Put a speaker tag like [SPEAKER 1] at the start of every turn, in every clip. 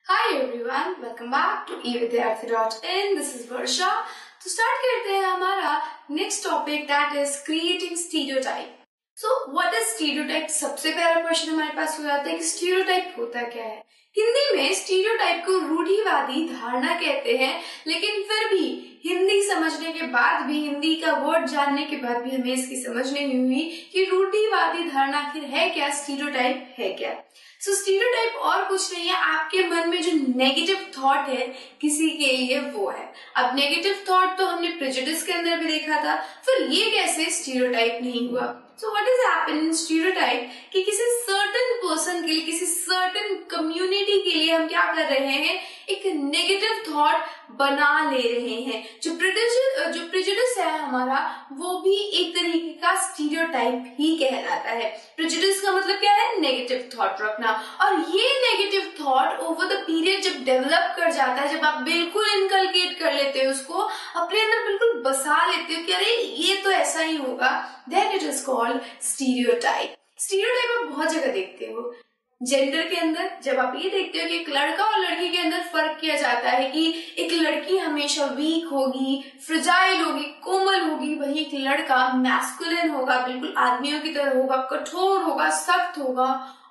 [SPEAKER 1] Hi everyone, welcome back to evidyarthi.in. This is Varsha. तो start करते हैं हमारा next topic that is creating stereotype. So what is stereotype? सबसे पहला question हमारे पास हो जाता है कि स्टीरियोटाइप होता क्या है. हिंदी में स्टीरियोटाइप को रूढ़िवादी धारणा कहते हैं, लेकिन फिर भी हिंदी समझने के बाद भी, हिंदी का वर्ड जानने के बाद भी हमें इसकी समझ नहीं हुई कि रूढ़िवादी धारणा आखिर है क्या, स्टीरियोटाइप है क्या. सो स्टीरियोटाइप और कुछ नहीं है, आपके मन में जो नेगेटिव थॉट है किसी के लिए वो है. अब नेगेटिव थॉट तो हमने प्रेजुडिस के अंदर भी देखा था, फिर ये कैसे स्टीरियोटाइप नहीं हुआ. So what is happen in stereotype कि किसी सर्टेन पर्सन के लिए, किसी सर्टेन कम्युनिटी के लिए हम क्या कर रहे हैं, एक नेगेटिव थॉट बना ले रहे हैं. जो प्रेजुडिस है हमारा, वो भी एक तरीके का स्टीरियोटाइप ही कहलाता है. प्रेजुडिस का मतलब क्या है? नेगेटिव थॉट रखना. और ये negative thought over the period जब डेवलप कर जाता है, जब आप बिल्कुल इनकलकेट कर लेते हो, उसको अपने अंदर बिल्कुल बसा लेते हो कि अरे ये तो ऐसा ही होगा, then it is called stereotype. Stereotype आप बहुत जगह देखते हो. जेंडर के अंदर जब आप ये देखते हो कि एक लड़का और लड़की के अंदर फर्क किया जाता है कि एक लड़की हमेशा वीक होगी, फ्रजाइल होगी, कोमल होगी, वही एक लड़का मैस्कुलिन होगा, बिल्कुल आदमियों की तरह होगा, कठोर होगा, सख्त होगा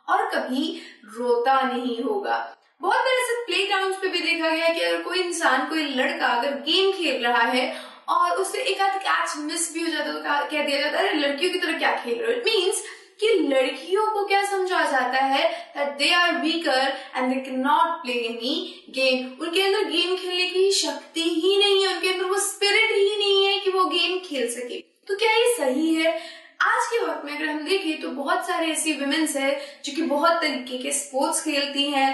[SPEAKER 1] और कभी रोता नहीं होगा. बहुत बार ऐसे प्ले ग्राउंड पे भी देखा गया है कि अगर कोई इंसान, कोई लड़का अगर गेम खेल रहा है और उससे एक आध कैच मिस भी हो जाता है तो कह दिया जाता है लड़कियों की तरह क्या खेल रहे हो. इट मीन्स कि लड़कियों को क्या समझा जाता है, that they are weaker and they cannot play any game. उनके अंदर गेम खेलने की शक्ति ही नहीं है, उनके अंदर वो स्पिरिट ही नहीं है कि वो गेम खेल सके. तो क्या ये सही है? आज के वक्त में अगर हम देखें तो बहुत सारे ऐसी वुमेन्स है जो कि बहुत तरीके के स्पोर्ट्स खेलती हैं.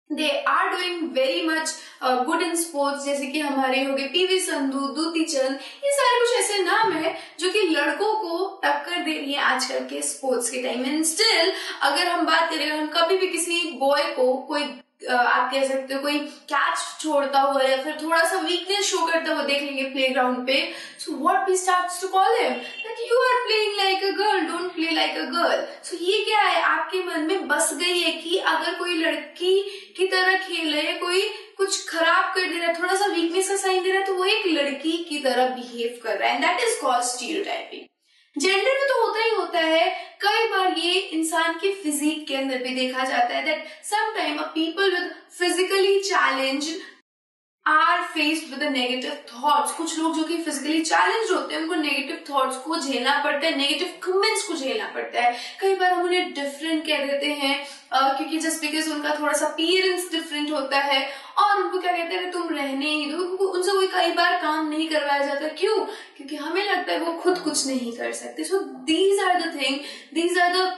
[SPEAKER 1] They are doing very much good in sports, जैसे कि हमारे हो गए पीवी संधू, दूती चंद, ये सारे कुछ ऐसे नाम है जो कि लड़कों को टक्कर दे रही है आजकल के स्पोर्ट्स के टाइम में. स्टिल अगर हम बात करें, हम कभी भी किसी बॉय को कोई आप कह सकते हो कोई कैच छोड़ता हुआ या फिर थोड़ा सा वीकनेस शो करता हुआ देख लेंगे प्ले ग्राउंड पे, so what we starts to call him that you are playing like a girl, don't play like a girl. So ये क्या है, आपके मन में बस गई है कि अगर कोई लड़की की तरह खेल रहे, कोई कुछ खराब कर दे रहा है, थोड़ा सा वीकनेस का साइन दे रहा है, तो वो एक लड़की की तरह बिहेव कर रहा है, and that is called stereotyping. Gender में तो होता ही होता है. कई बार ये इंसान के फिजिक के अंदर भी देखा जाता है that sometime a people with physically challenge are faced with negative thoughts. कुछ लोग जो कि फिजिकली चैलेंज होते हैं, उनको नेगेटिव थॉट्स को झेलना पड़ता है, नेगेटिव कमेंट्स को झेलना पड़ता है. कई बार हम उन्हें डिफरेंट कह देते हैं क्योंकि जस्ट बिकॉज उनका थोड़ा सा अपीयरेंस डिफरेंट होता है, और उनको क्या कहते हैं, तुम रहने ही दो. उनसे कोई कई बार काम नहीं करवाया जाता. क्यों? क्योंकि हमें लगता है वो खुद कुछ नहीं कर सकते. So these are the thing, these are the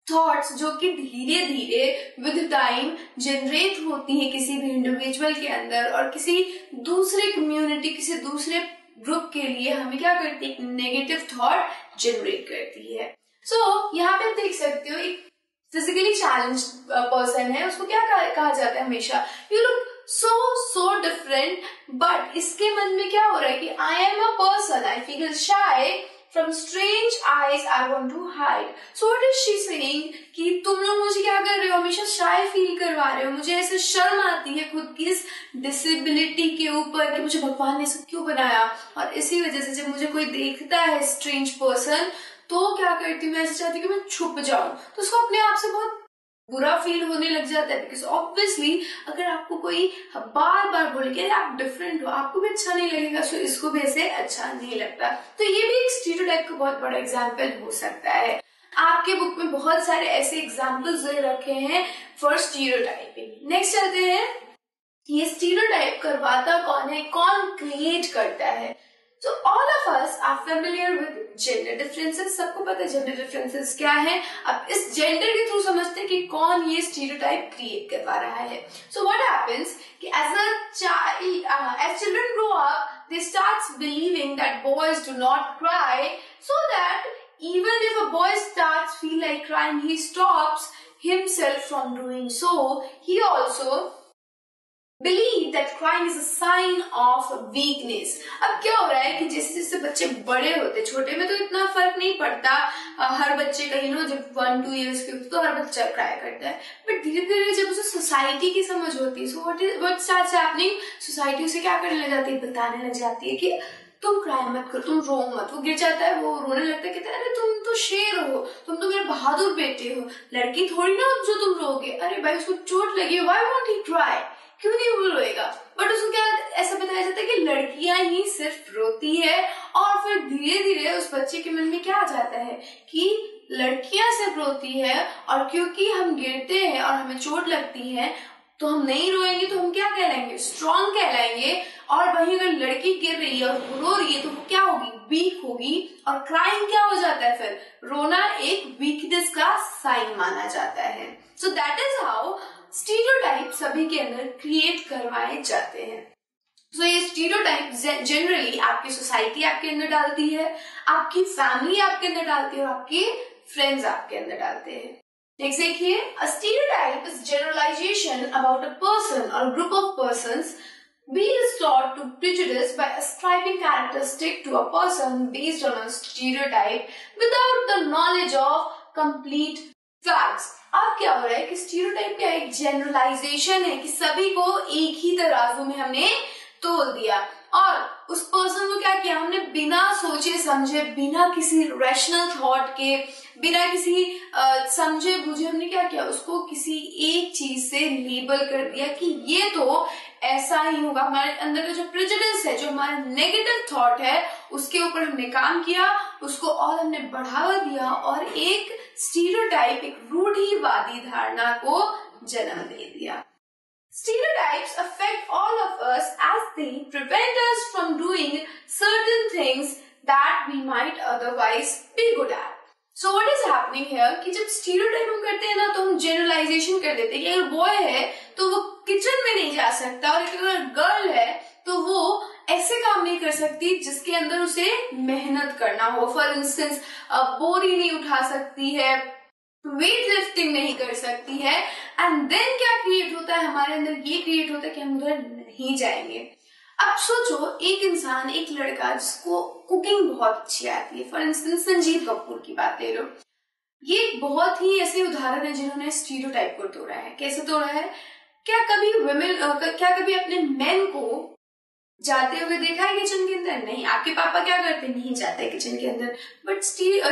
[SPEAKER 1] thoughts जो कि धीरे धीरे विद टाइम जनरेट होती है किसी भी इंडिविजुअल के अंदर, और किसी दूसरे कम्युनिटी, किसी दूसरे ग्रुप के लिए हमें क्या करती है, एक नेगेटिव थॉट जनरेट करती है. सो यहाँ पे आप देख सकते हो एक फिजिकली चैलेंज पर्सन है, उसको क्या कहा जाता है हमेशा, you look so different. But इसके मन में क्या हो रहा है कि I am a person, I feel shy, from strange eyes I want to hide. So what is she saying कि तुम लोग मुझे क्या कर रहे हो, हमेशा शाय फील करवा रहे हो, मुझे ऐसे शर्म आती है खुद की इस डिसेबिलिटी के ऊपर कि मुझे भगवान ने सब क्यों बनाया, और इसी वजह से जब मुझे कोई देखता है स्ट्रेंज पर्सन तो क्या करती हूँ, मैं ऐसे चाहती हूँ कि मैं छुप जाऊं. तो उसको अपने आप से बहुत बुरा फील होने लग जाता है, बिकॉज ऑब्वियसली अगर आपको कोई बार बार बोले कि आप डिफरेंट हो, आपको भी अच्छा नहीं लगेगा, सो इसको भी ऐसे अच्छा नहीं लगता. तो ये भी एक स्टीरियोटाइप का बहुत बड़ा एग्जाम्पल हो सकता है. आपके बुक में बहुत सारे ऐसे एग्जाम्पल्स दे रखे हैं फॉर स्टीरियोटाइपिंग. नेक्स्ट चलते हैं, ये स्टीरियोटाइप करवाता कौन है, कौन क्रिएट करता है. So all of us are familiar with gender differences. सबको पता है gender differences क्या है. अब इस gender के थ्रू समझते हैं कि कौन ये stereotype create करवा रहा है. So what happens कि as children grow up, they start believing that boys do not cry, so that even if a boy starts feel like crying, he stops himself from doing so. He also Believe that crying is a sign of weakness. अब क्या हो रहा है कि जैसे जैसे बच्चे बड़े होते, छोटे में तो इतना फर्क नहीं पड़ता, हर बच्चे का जब 1-2 इयर्स के होते तो हर बच्चा क्राई करता है, बट धीरे धीरे जब उसे सोसाइटी की समझ होती है, so what starts happening, society उसे क्या करने लग जाती है, बताने लग जाती है कि तुम क्राई मत करो, तुम रो मत। वो गिर जाता है, वो रोने लगता है, कहता है अरे तुम तो शेर हो, तुम तो मेरे बहादुर बेटे हो, लड़की थोड़ी ना जो तुम रोगे, अरे भाई उसको चोट लगी, व्हाई वोंट ही क्राई, क्यों नहीं वो रोएगा। बट उसको क्या ऐसा बताया जाता है कि लड़कियां ही सिर्फ रोती है, और फिर धीरे धीरे उस बच्चे के मन में क्या आ जाता है कि लड़कियां सिर्फ रोती है, और क्योंकि हम गिरते हैं और हमें चोट लगती है तो हम नहीं रोएंगे, तो हम क्या कहलाएंगे, स्ट्रॉन्ग कहलाएंगे। और वहीं अगर लड़की गिर रही है और रो रही है तो वो क्या होगी, वीक होगी। और क्राइंग क्या हो जाता है, फिर रोना एक वीकनेस का साइन माना जाता है। So that is how stereotype सभी के अंदर क्रिएट करवाए जाते हैं। तो ये स्टीरियोटाइप जनरली आपकी सोसाइटी आपके अंदर डालती है, आपकी फैमिली आपके अंदर डालती है, और आपके फ्रेंड्स आपके अंदर डालते हैं। नेक्स्ट देखिए, a stereotype is generalization about a person or group of persons. We resort to prejudice by ascribing characteristic to a person based on a stereotype without the knowledge of complete facts. अब क्या हो रहा है कि stereotype क्या एक generalisation है कि सभी को एक ही तराजू में हमने तोल दिया, और उस पर्सन को क्या किया, हमने बिना सोचे समझे, बिना किसी रैशनल थॉट के, बिना किसी समझे बुझे, हमने क्या किया, उसको किसी एक चीज से लेबल कर दिया कि ये तो ऐसा ही होगा। हमारे अंदर का जो प्रेजुडिस है, जो हमारा नेगेटिव थॉट है, उसके ऊपर हमने काम किया, उसको और हमने बढ़ावा दिया, और एक स्टीरियोटाइप, एक रूढ़िवादी धारणा को जन्म दे दिया। Stereotypes affect all of us as they prevent us from doing certain things that we might otherwise be good at. So what is happening here कि जब stereotype हम करते हैं ना, तो हम generalization कर देते हैं कि अगर बॉय है तो वो किचन में नहीं जा सकता, और अगर गर्ल है तो वो ऐसे काम नहीं कर सकती जिसके अंदर उसे मेहनत करना हो। फॉर इंस्टेंस, बोरी नहीं उठा सकती है, वेट लिफ्टिंग नहीं कर सकती है, एंड देन क्या क्रिएट होता है हमारे अंदर, ये क्रिएट होता है कि हम उधर नहीं जाएंगे। अब सोचो, एक इंसान, एक लड़का जिसको कुकिंग बहुत अच्छी आती है, फॉर इंस्टेंस संजीव कपूर की बात ले लो, ये बहुत ही ऐसे उदाहरण है जिन्होंने स्टीरियोटाइप को तोड़ा है। कैसे तोड़ा है, क्या कभी अपने मेन को जाते हुए देखा है किचन के अंदर? नहीं। आपके पापा क्या करते, नहीं जाते किचन के अंदर। बट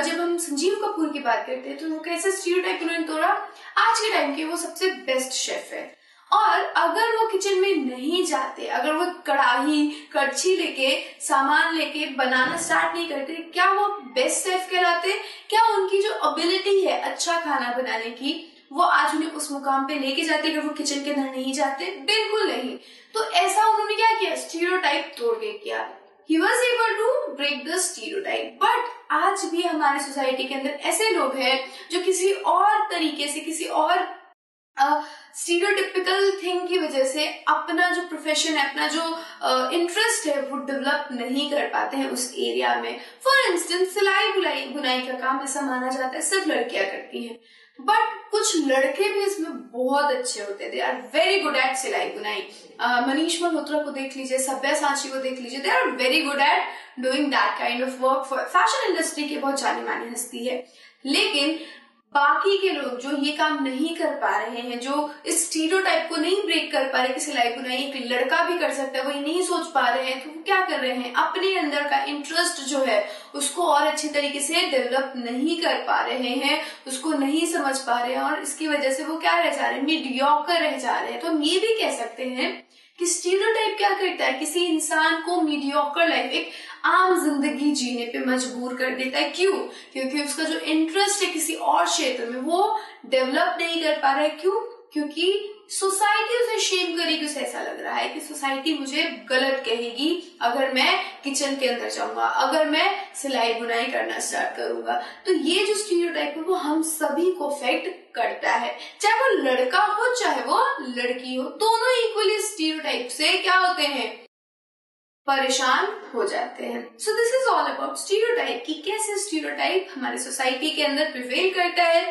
[SPEAKER 1] जब हम संजीव कपूर की बात करते हैं तो वो कैसे स्टीरियोटाइप उन्होंने तोड़ा, आज के टाइम के वो सबसे बेस्ट शेफ है, और अगर वो किचन में नहीं जाते, अगर वो कढ़ाई कड़छी लेके सामान लेके बनाना स्टार्ट नहीं करते, क्या वो बेस्ट शेफ कहलाते? क्या उनकी जो एबिलिटी है अच्छा खाना बनाने की, वो आज उन्हें उस मुकाम पे लेके जाते अगर वो किचन के अंदर नहीं जाते? बिल्कुल नहीं। तो ऐसा उन्होंने क्या किया, स्टीरियोटाइप तोड़ के किया। He was able to break the stereotype. But आज भी हमारे सोसाइटी के अंदर ऐसे लोग हैं जो किसी और तरीके से, किसी और स्टीरियोटिपिकल थिंग की वजह से अपना जो प्रोफेशन है, अपना जो इंटरेस्ट है, वो डेवलप नहीं कर पाते हैं उस एरिया में। फॉर इंस्टेंस, सिलाई बुनाई का काम ऐसा माना जाता है सिर्फ लड़कियां करती हैं, बट कुछ लड़के भी इसमें बहुत अच्छे होते हैं। They are very good at सिलाई बुनाई। मनीष मल्होत्रा को देख लीजिए, सब्यासाची को देख लीजिए, they are very good at doing that kind of work. Fashion industry के बहुत जानी मानी हस्ती है। लेकिन बाकी के लोग जो ये काम नहीं कर पा रहे हैं, जो इस स्टीरियोटाइप को नहीं ब्रेक कर पा रहे कि सिलाई बुनाई एक लड़का भी कर सकता है, वो नहीं सोच पा रहे हैं, तो वो क्या कर रहे हैं, अपने अंदर का इंटरेस्ट जो है उसको और अच्छी तरीके से डेवलप नहीं कर पा रहे हैं, उसको नहीं समझ पा रहे हैं, और इसकी वजह से वो क्या रह जा रहे हैं, मीडियोकर रह जा रहे हैं। तो हम ये भी कह सकते हैं कि स्टीरियोटाइप क्या करता है, किसी इंसान को मीडियोकर लाइफ, एक आम जिंदगी जीने पे मजबूर कर देता है। क्यों? क्योंकि उसका जो इंटरेस्ट है किसी और क्षेत्र में, वो डेवलप नहीं कर पा रहा है। क्यों? क्योंकि सोसाइटी उसे शेम करेगी, उसे ऐसा लग रहा है कि सोसाइटी मुझे गलत कहेगी अगर मैं किचन के अंदर जाऊंगा, अगर मैं सिलाई बुनाई करना स्टार्ट करूंगा। तो ये जो स्टीरियोटाइप है वो हम सभी को अफेक्ट करता है, चाहे वो लड़का हो चाहे वो लड़की हो, दोनों इक्वली स्टीरियोटाइप से क्या होते हैं, परेशान हो जाते हैं। So this is all about stereotype, कि कैसे स्टीरियोटाइप हमारे सोसाइटी के अंदर प्रिवेल करता है,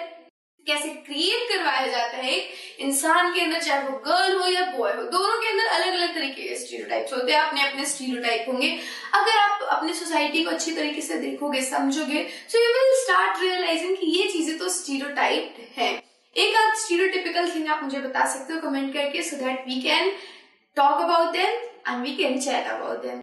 [SPEAKER 1] कैसे क्रिएट करवाया जाता है एक इंसान के अंदर, चाहे वो गर्ल हो या बॉय हो, दोनों के अंदर अलग अलग तरीके के स्टीरियोटाइप्स होते हैं, अपने अपने स्टीरियोटाइप होंगे। अगर आप अपने सोसाइटी को अच्छी तरीके से देखोगे, समझोगे, so you will start realising कि ये चीजें तो स्टीरियोटाइप है। एक आध स्टीरियोटिपिकल थिंग आप मुझे बता सकते हो कमेंट करके, so that we can talk about them and we can chat about them.